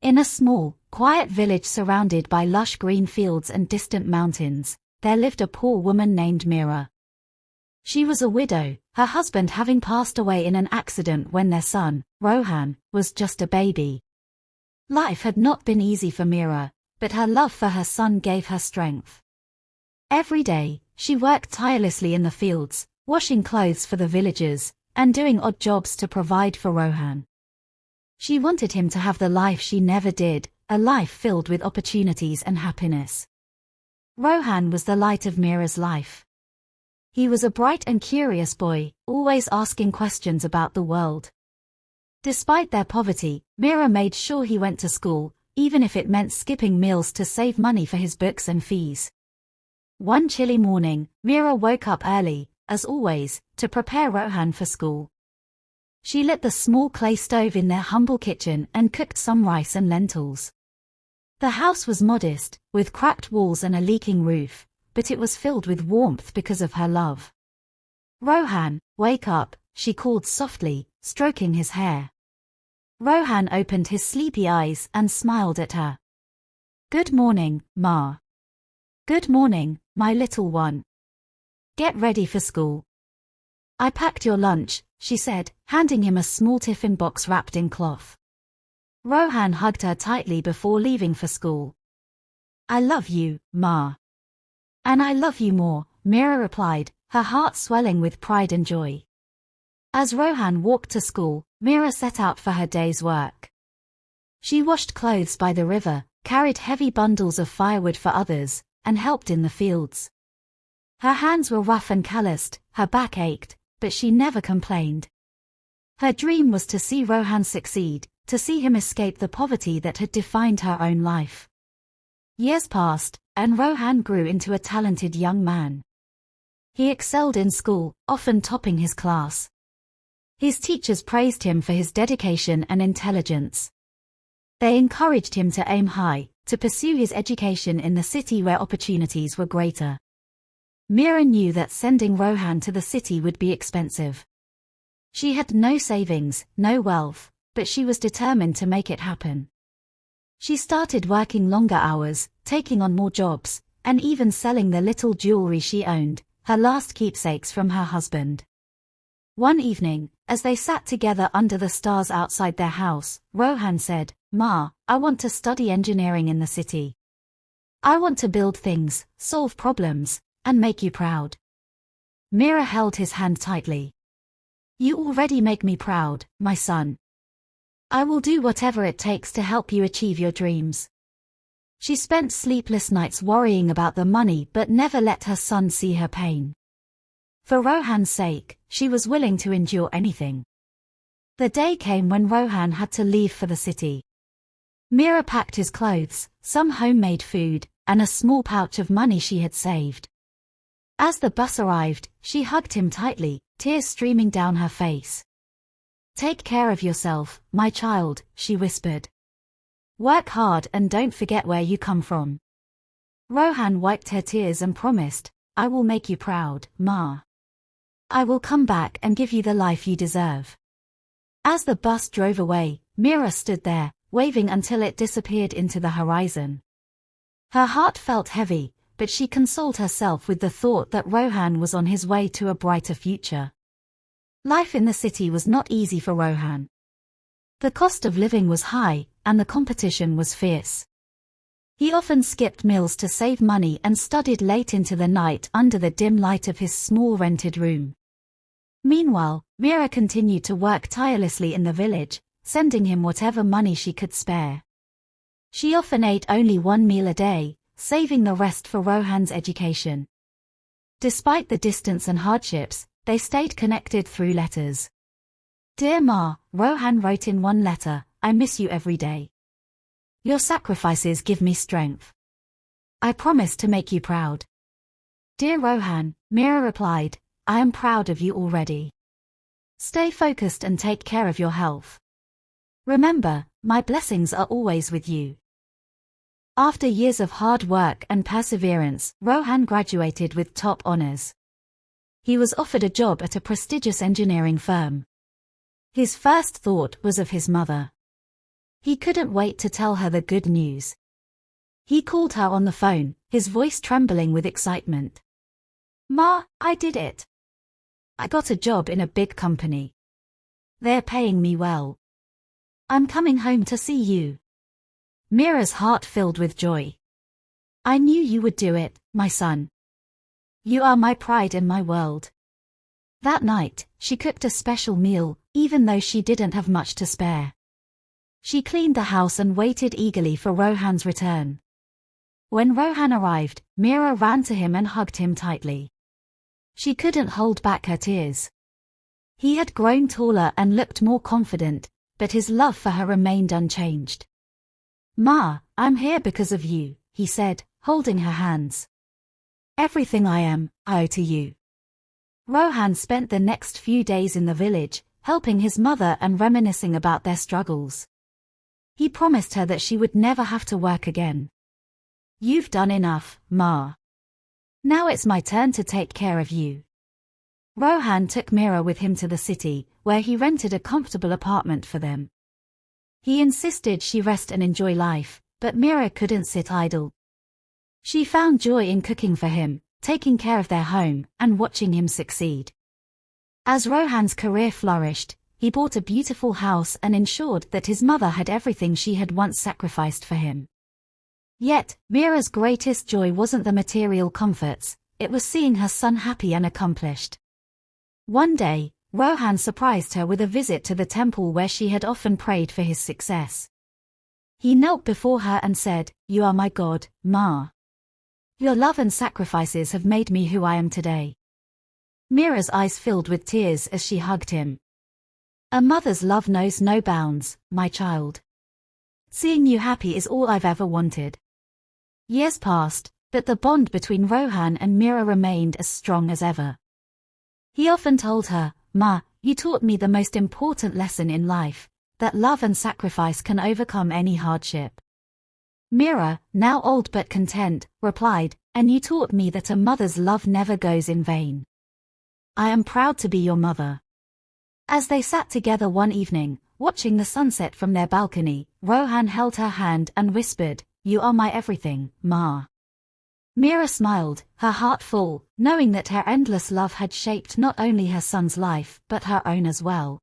In a small, quiet village surrounded by lush green fields and distant mountains, there lived a poor woman named Meera. She was a widow, her husband having passed away in an accident when their son, Rohan, was just a baby. Life had not been easy for Meera, but her love for her son gave her strength. Every day, she worked tirelessly in the fields, washing clothes for the villagers, and doing odd jobs to provide for Rohan. She wanted him to have the life she never did, a life filled with opportunities and happiness. Rohan was the light of Meera's life. He was a bright and curious boy, always asking questions about the world. Despite their poverty, Meera made sure he went to school, even if it meant skipping meals to save money for his books and fees. One chilly morning, Meera woke up early, as always, to prepare Rohan for school. She lit the small clay stove in their humble kitchen and cooked some rice and lentils. The house was modest, with cracked walls and a leaking roof, but it was filled with warmth because of her love. "Rohan, wake up," she called softly, stroking his hair. Rohan opened his sleepy eyes and smiled at her. "Good morning, Ma." "Good morning, my little one. Get ready for school." "I packed your lunch," she said, handing him a small tiffin box wrapped in cloth. Rohan hugged her tightly before leaving for school. "I love you, Ma." "And I love you more," Meera replied, her heart swelling with pride and joy. As Rohan walked to school, Meera set out for her day's work. She washed clothes by the river, carried heavy bundles of firewood for others, and helped in the fields. Her hands were rough and calloused, her back ached, but she never complained. Her dream was to see Rohan succeed, to see him escape the poverty that had defined her own life. Years passed, and Rohan grew into a talented young man. He excelled in school, often topping his class. His teachers praised him for his dedication and intelligence. They encouraged him to aim high, to pursue his education in the city where opportunities were greater. Meera knew that sending Rohan to the city would be expensive. She had no savings, no wealth, but she was determined to make it happen. She started working longer hours, taking on more jobs, and even selling the little jewelry she owned, her last keepsakes from her husband. One evening, as they sat together under the stars outside their house, Rohan said, "Ma, I want to study engineering in the city. I want to build things, solve problems, and make you proud." Meera held his hand tightly. "You already make me proud, my son. I will do whatever it takes to help you achieve your dreams." She spent sleepless nights worrying about the money but never let her son see her pain. For Rohan's sake, she was willing to endure anything. The day came when Rohan had to leave for the city. Meera packed his clothes, some homemade food, and a small pouch of money she had saved. As the bus arrived, she hugged him tightly, tears streaming down her face. "Take care of yourself, my child," she whispered. "Work hard and don't forget where you come from." Rohan wiped her tears and promised, "I will make you proud, Ma. I will come back and give you the life you deserve." As the bus drove away, Meera stood there, waving until it disappeared into the horizon. Her heart felt heavy, but she consoled herself with the thought that Rohan was on his way to a brighter future. Life in the city was not easy for Rohan. The cost of living was high, and the competition was fierce. He often skipped meals to save money and studied late into the night under the dim light of his small rented room. Meanwhile, Meera continued to work tirelessly in the village, sending him whatever money she could spare. She often ate only one meal a day, saving the rest for Rohan's education. Despite the distance and hardships, they stayed connected through letters. "Dear Ma," Rohan wrote in one letter, "I miss you every day. Your sacrifices give me strength. I promise to make you proud." "Dear Rohan," Meera replied, "I am proud of you already. Stay focused and take care of your health. Remember, my blessings are always with you." After years of hard work and perseverance, Rohan graduated with top honors. He was offered a job at a prestigious engineering firm. His first thought was of his mother. He couldn't wait to tell her the good news. He called her on the phone, his voice trembling with excitement. "Ma, I did it. I got a job in a big company. They're paying me well. I'm coming home to see you." Meera's heart filled with joy. "I knew you would do it, my son. You are my pride in my world." That night, she cooked a special meal, even though she didn't have much to spare. She cleaned the house and waited eagerly for Rohan's return. When Rohan arrived, Meera ran to him and hugged him tightly. She couldn't hold back her tears. He had grown taller and looked more confident, but his love for her remained unchanged. "Ma, I'm here because of you," he said, holding her hands. "Everything I am, I owe to you." Rohan spent the next few days in the village, helping his mother and reminiscing about their struggles. He promised her that she would never have to work again. "You've done enough, Ma. Now it's my turn to take care of you." Rohan took Meera with him to the city, where he rented a comfortable apartment for them. He insisted she rest and enjoy life, but Meera couldn't sit idle. She found joy in cooking for him, taking care of their home, and watching him succeed. As Rohan's career flourished, he bought a beautiful house and ensured that his mother had everything she had once sacrificed for him. Yet, Meera's greatest joy wasn't the material comforts, it was seeing her son happy and accomplished. One day, Rohan surprised her with a visit to the temple where she had often prayed for his success. He knelt before her and said, "You are my God, Ma. Your love and sacrifices have made me who I am today." Meera's eyes filled with tears as she hugged him. "A mother's love knows no bounds, my child. Seeing you happy is all I've ever wanted." Years passed, but the bond between Rohan and Meera remained as strong as ever. He often told her, "Ma, you taught me the most important lesson in life, that love and sacrifice can overcome any hardship." Meera, now old but content, replied, "And you taught me that a mother's love never goes in vain. I am proud to be your mother." As they sat together one evening, watching the sunset from their balcony, Rohan held her hand and whispered, "You are my everything, Ma." Meera smiled, her heart full, knowing that her endless love had shaped not only her son's life but her own as well.